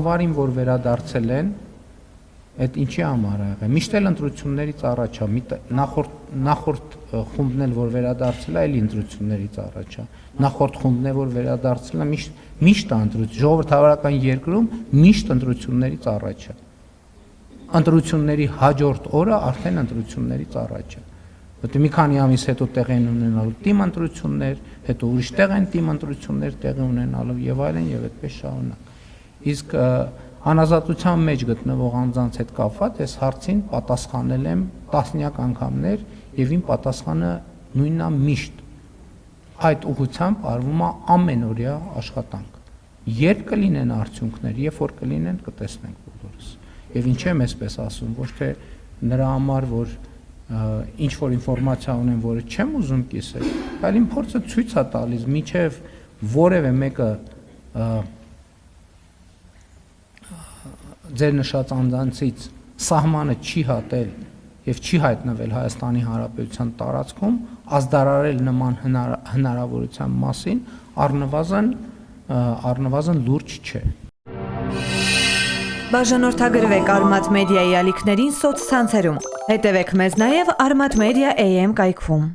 հունվարին, որ վերադարձել են, այդ ինչի համար ա եղել։ Միշտ էլ ընտրություններից առաջ ա, նախորդ խումբն էլ որ վերադարձել ա, էլի ընտրություններից առաջ ա։ Նախորդ խումբն է որ վերադարձել ա, միշտ ընտրություն, ժողովրդավարական երկրում միշտ ընտրություններից առաջ ա։ Ընտրությունների հաջորդ օրը արդեն ընտրություններից առաջ ա։ Որտե մի քանի ամիս հետո տեղի են ունենալու թիմ ընտրություններ, հետո ուրիշ տեղ են թիմ ընտրություններ տեղի ունենալու եւ այլն եւ այդպես շարունակ։ Իսկ Անազատության մեջ գտնվող անձանց հետ կապված այս հարցին պատասխանել եմ տասնյակ անգամներ եւ իմ պատասխանը նույնն է միշտ։ Այդ ուղղությամբ արվում է ամենօրյա աշխատանք։ Երբ կլինեն արդյունքներ, երբ որ կլինեն, կտեսնենք բոլորս։ Եվ ինչ եմ այսպես ասում, ոչ թե նրա համար, որ ինչ որ ինֆորմացիա ունեմ, որը չեմ ուզում կիսել, այլ իմ փորձը ցույց է տալիս, միջև որևէ մեկը ձեր նշած անձանցից սահմանը չի հատել եւ չի հայտնվել Հայաստանի Հանրապետության տարածքում, ազդարարել նման հնարավորության մասին առնվազն լուրջ չէ։ Բաժանորդագրվեք Արմատ մեդիայի ալիքներին սոցցանցերում։ Հետևեք մեզ նաև Armat Media AM կայքում։